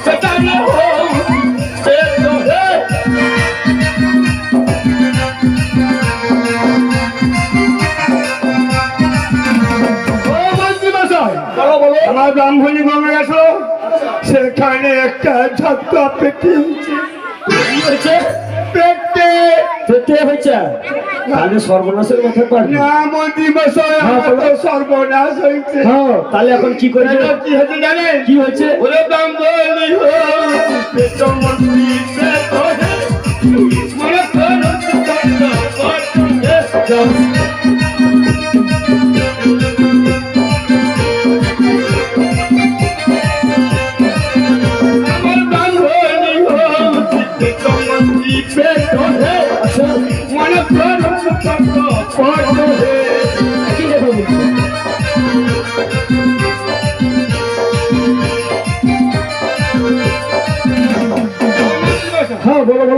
सताना हो से तो है ओ मंत्री मशाई बोलो बोलो আমার ব্রাহ্মণী গঙ্গা গেছো সেখানে একটা ঝটকা পেটে হয়েছে পেটে পেটে হয়েছে তাহলে সর্বনাশের কথা পারবে না মন্ত্রী মশাই আমার সর্বনাশ হয়েছে হ্যাঁ তাহলে এখন কি করবে কি হয়েছে জানেন কি হয়েছে ওরে ব্রাহ্মণী হো পেট মন্ত্রী সে তোরে মনে করো তো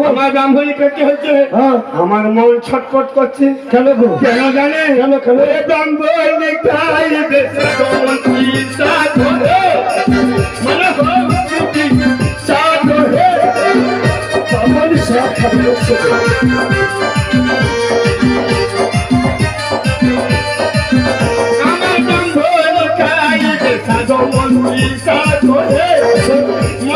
আমার ব্রাহ্মণী পেটে হচ্ছে আমার মন ছটফট করছে কেন গো কেন জানে কেন কেন ব্রাহ্মণী খাই দেশে মনে